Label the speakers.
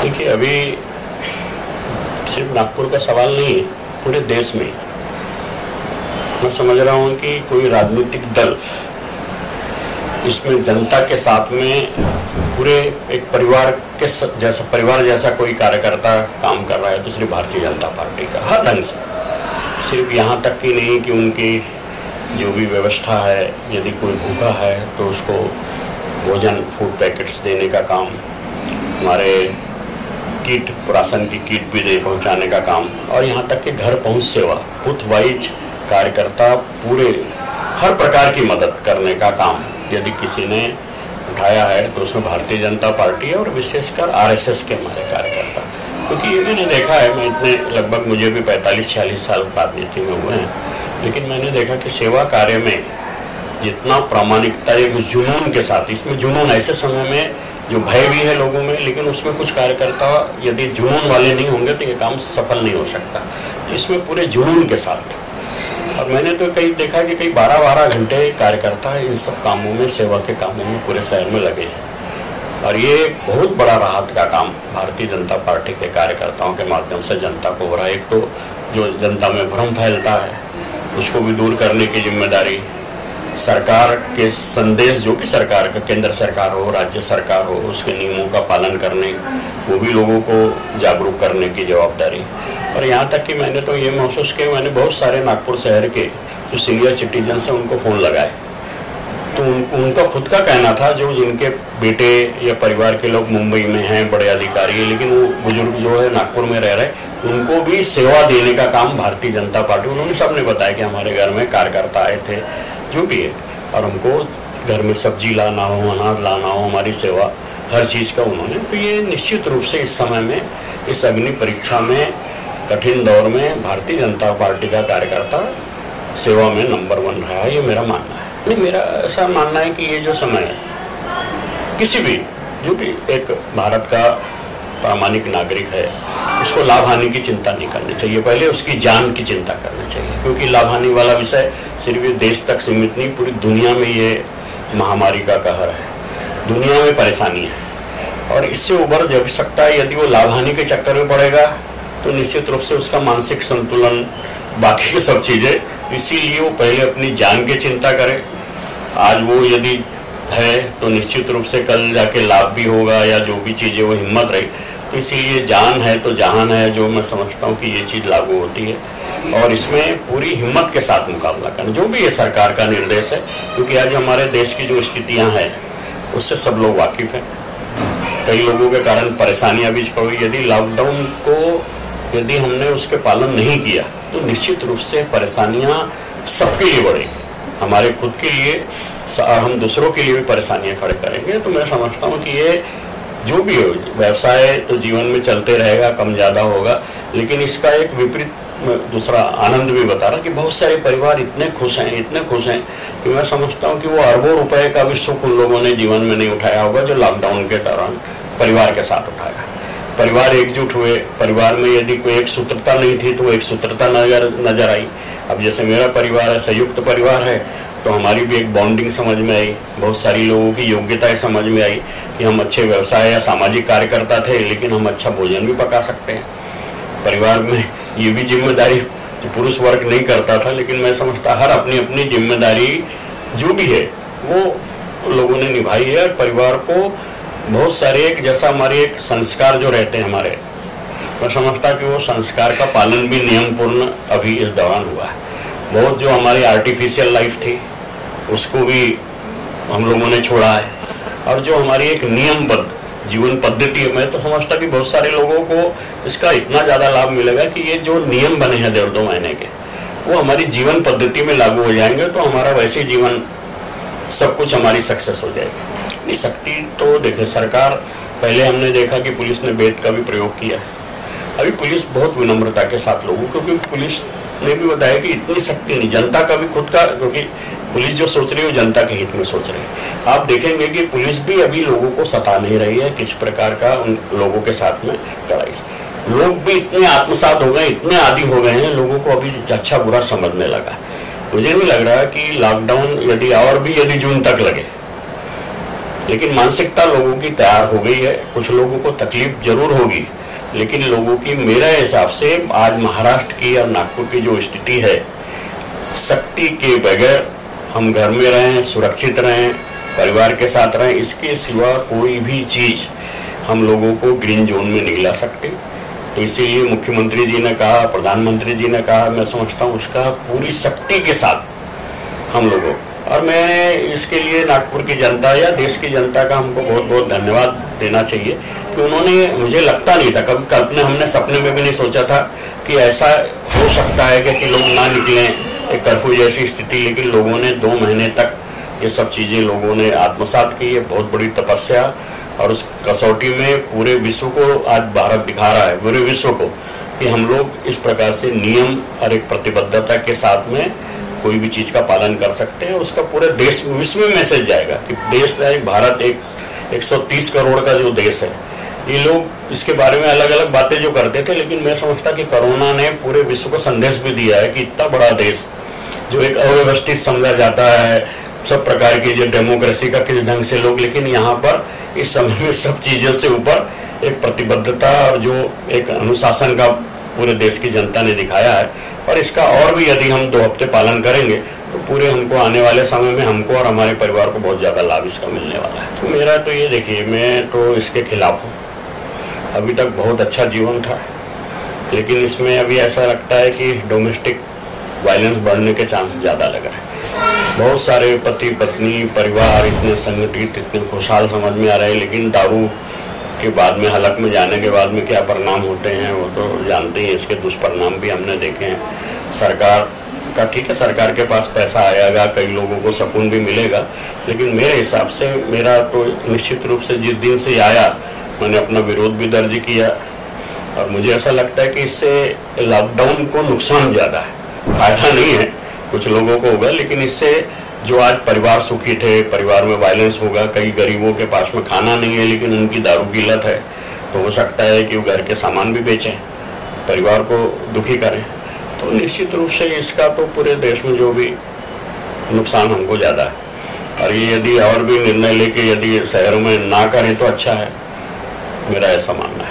Speaker 1: देखिए, अभी सिर्फ नागपुर का सवाल नहीं है, पूरे देश में मैं समझ रहा हूँ कि कोई राजनीतिक दल इसमें जनता के साथ में पूरे एक परिवार के परिवार जैसा कोई कार्यकर्ता काम कर रहा है तो सिर्फ भारतीय जनता पार्टी का, हर ढंग से। सिर्फ यहाँ तक कि नहीं कि उनकी जो भी व्यवस्था है, यदि कोई भूखा है तो उसको भोजन फूड पैकेट्स देने का काम, हमारे किट राशन की किट भी दे पहुँचाने का काम, और यहाँ तक कि घर पहुँच सेवा, बूथ वाइज कार्यकर्ता पूरे हर प्रकार की मदद करने का काम यदि किसी ने उठाया है तो उसमें भारतीय जनता पार्टी है, और विशेषकर आरएसएस के हमारे कार्यकर्ता। क्योंकि ये मैंने देखा है, मैं इतने लगभग मुझे भी 45-46 साल राजनीति में हुए हैं, लेकिन मैंने देखा कि सेवा कार्य में जितना प्रामाणिकता, एक जुनून के साथ, इसमें जुनून ऐसे समय में जो भय भी है लोगों में, लेकिन उसमें कुछ कार्यकर्ता यदि जुनून वाले नहीं होंगे तो ये काम सफल नहीं हो सकता। तो इसमें पूरे जुनून के साथ, और मैंने तो कई देखा कि कई 12-12 घंटे कार्यकर्ता इन सब कामों में, सेवा के कामों में पूरे शहर में लगे हैं। और ये बहुत बड़ा राहत का काम भारतीय जनता पार्टी के कार्यकर्ताओं के माध्यम से जनता को हो रहा है। एक तो जो जनता में भ्रम फैलता है उसको भी दूर करने की जिम्मेदारी सरकार के संदेश, जो भी सरकार का, केंद्र सरकार हो, राज्य सरकार हो, उसके नियमों का पालन करने, वो भी लोगों को जागरूक करने की जवाबदारी। और यहाँ तक कि मैंने तो ये महसूस किया, मैंने बहुत सारे नागपुर शहर के जो सीनियर सिटीजन्स हैं उनको फ़ोन लगाए, तो उनका खुद का कहना था, जो जिनके बेटे या परिवार के लोग मुंबई में हैं, बड़े अधिकारी, लेकिन वो बुजुर्ग जो है नागपुर में रह रहे, उनको भी सेवा देने का काम भारतीय जनता पार्टी, उन्होंने सबने बताया कि हमारे घर में कार्यकर्ता आए थे, जो भी है, और हमको घर में सब्जी लाना हो, अनाज लाना हो, हमारी सेवा हर चीज़ का उन्होंने। तो ये निश्चित रूप से इस समय में, इस अग्नि परीक्षा में, कठिन दौर में भारतीय जनता पार्टी का कार्यकर्ता सेवा में नंबर 1 रहा है, ये मेरा मानना है। नहीं, मेरा ऐसा मानना है कि ये जो समय है, किसी भी जो भी एक भारत का प्रामाणिक नागरिक है, उसको लाभ हानि की चिंता नहीं करनी चाहिए, पहले उसकी जान की चिंता करनी चाहिए। क्योंकि लाभ हानि वाला विषय सिर्फ देश तक सीमित नहीं, पूरी दुनिया में ये महामारी का कहर है, दुनिया में परेशानी है, और इससे उबर जा सकता है। यदि वो लाभ हानि के चक्कर में पड़ेगा तो निश्चित रूप से उसका मानसिक संतुलन, बाकी की सब चीज़ें, इसीलिए वो पहले अपनी जान की चिंता करे। आज वो यदि है तो निश्चित रूप से कल जाके लाभ भी होगा, या जो भी चीज़ें वो हिम्मत रही, तो इसीलिए जान है तो जहान है, जो मैं समझता हूँ कि ये चीज़ लागू होती है। और इसमें पूरी हिम्मत के साथ मुकाबला करना, जो भी ये सरकार का निर्देश है, क्योंकि आज हमारे देश की जो स्थितियाँ हैं उससे सब लोग वाकिफ़ हैं। कई लोगों के कारण परेशानियाँ भी हुई। यदि लॉकडाउन को यदि हमने उसके पालन नहीं किया तो निश्चित रूप से परेशानियाँ सबके लिए बढ़ेगी, हमारे खुद के लिए, और हम दूसरों के लिए भी परेशानियाँ खड़े करेंगे। तो मैं समझता हूँ कि ये जो भी हो, व्यवसाय तो जीवन में चलते रहेगा, कम ज़्यादा होगा, लेकिन इसका एक विपरीत दूसरा आनंद भी बता रहा कि बहुत सारे परिवार इतने खुश हैं कि मैं समझता हूँ कि वो अरबों रुपए का भी सुख उन लोगों ने जीवन में नहीं उठाया होगा जो लॉकडाउन के दौरान परिवार के साथ उठाया। परिवार एकजुट हुए, परिवार में यदि कोई एक सूत्रता नहीं थी तो एक सूत्रता नजर आई। अब जैसे मेरा परिवार है, संयुक्त परिवार है, तो हमारी भी एक बॉन्डिंग समझ में आई, बहुत सारी लोगों की योग्यताएं समझ में आई कि हम अच्छे व्यवसाय या सामाजिक कार्यकर्ता थे, लेकिन हम अच्छा भोजन भी पका सकते हैं। परिवार में ये भी जिम्मेदारी जो पुरुष वर्ग नहीं करता था, लेकिन मैं समझता हर अपनी अपनी जिम्मेदारी जो भी है वो लोगों ने निभाई है। और परिवार को बहुत सारे, एक जैसा हमारे एक संस्कार जो रहते हैं हमारे, मैं समझता कि वो संस्कार का पालन भी नियमपूर्ण अभी इस दौरान हुआ है। बहुत जो हमारी आर्टिफिशियल लाइफ थी उसको भी हम लोगों ने छोड़ा है, और जो हमारी एक नियमबद्ध जीवन पद्धति है, मैं तो समझता कि बहुत सारे लोगों को इसका इतना ज़्यादा लाभ मिलेगा कि ये जो नियम बने हैं 1.5-2 महीने के, वो हमारी जीवन पद्धति में लागू हो जाएंगे, तो हमारा वैसे जीवन सब कुछ हमारी सक्सेस हो जाएगी। शक्ति तो देखे सरकार, पहले हमने देखा कि पुलिस ने बेत का भी प्रयोग किया, अभी पुलिस बहुत विनम्रता के साथ लोगों, क्योंकि पुलिस ने भी बताया कि इतनी शक्ति नहीं, जनता का भी खुद का, क्योंकि पुलिस जो सोच रही है वो जनता के हित में सोच रही है। आप देखेंगे कि पुलिस भी अभी लोगों को सता नहीं रही है किस प्रकार का उन लोगों के साथ में कड़ाई। लोग भी इतने आत्मसात हो गए, इतने आदी हो गए हैं, लोगों को अभी अच्छा बुरा समझने लगा। मुझे नहीं लग रहा कि लॉकडाउन यदि जून तक लगे लेकिन मानसिकता लोगों की तैयार हो गई है। कुछ लोगों को तकलीफ जरूर होगी, लेकिन लोगों की मेरे हिसाब से आज महाराष्ट्र की और नागपुर की जो स्थिति है, शक्ति के बगैर हम घर में रहें, सुरक्षित रहें, परिवार के साथ रहें, इसके सिवा कोई भी चीज़ हम लोगों को ग्रीन जोन में नहीं ला सकती। तो इसीलिए मुख्यमंत्री जी ने कहा, प्रधानमंत्री जी ने कहा, मैं समझता हूँ उसका पूरी शक्ति के साथ हम लोगों, और मैंने इसके लिए नागपुर की जनता या देश की जनता का हमको बहुत बहुत धन्यवाद देना चाहिए कि उन्होंने, मुझे लगता नहीं था कभी, कल्पना हमने सपने में भी नहीं सोचा था कि ऐसा हो सकता है कि लोग ना निकलें, एक कर्फ्यू जैसी स्थिति, लेकिन लोगों ने 2 महीने तक ये सब चीज़ें लोगों ने आत्मसात की है। बहुत बड़ी तपस्या, और उस कसौटी में पूरे विश्व को आज भारत दिखा रहा है, पूरे विश्व को, कि हम लोग इस प्रकार से नियम और एक प्रतिबद्धता के साथ में कोई भी चीज़ का पालन कर सकते हैं। उसका पूरे देश, विश्व में मैसेज जाएगा कि देश में भारत 130 करोड़ का जो देश है। ये लोग इसके बारे में अलग अलग बातें जो करते थे, लेकिन मैं समझता कि कोरोना ने पूरे विश्व को संदेश भी दिया है कि इतना बड़ा देश जो एक अव्यवस्थित समझा जाता है, सब प्रकार की जो डेमोक्रेसी का किस ढंग से लोग, लेकिन यहाँ पर इस समय में सब चीज़ों से ऊपर एक प्रतिबद्धता और जो एक अनुशासन का पूरे देश की जनता ने दिखाया है। और इसका और भी यदि हम 2 हफ्ते पालन करेंगे तो पूरे हमको आने वाले समय में हमको और हमारे परिवार को बहुत ज़्यादा लाभ इसका मिलने वाला है। तो मेरा तो ये देखिए, मैं तो इसके खिलाफ हूँ। अभी तक बहुत अच्छा जीवन था, लेकिन इसमें अभी ऐसा लगता है कि डोमेस्टिक वायलेंस बढ़ने के चांस ज़्यादा लग रहे हैं। बहुत सारे पति पत्नी परिवार इतने संगठित, इतने खुशहाल समझ में आ रहे हैं, लेकिन दारू के बाद में, हलक में जाने के बाद में क्या परिणाम होते हैं वो तो जानते ही। इसके दुष्परिणाम भी हमने देखे हैं। सरकार का ठीक है, सरकार के पास पैसा आएगा, कई लोगों को सुकून भी मिलेगा, लेकिन मेरे हिसाब से, मेरा तो निश्चित रूप से जिस दिन से आया मैंने अपना विरोध भी दर्ज किया, और मुझे ऐसा लगता है कि इससे लॉकडाउन को नुकसान ज़्यादा है, फायदा नहीं है। कुछ लोगों को होगा, लेकिन इससे जो आज परिवार सुखी थे, परिवार में वायलेंस होगा, कई गरीबों के पास में खाना नहीं है लेकिन उनकी दारू की लत है, तो हो सकता है कि वो घर के सामान भी बेचें, परिवार को दुखी करें। तो निश्चित रूप से इसका तो पूरे देश में जो भी नुकसान हमको ज़्यादा है, और ये यदि और भी निर्णय लेके यदि शहरों में ना करें तो अच्छा है, मेरा ऐसा मानना है।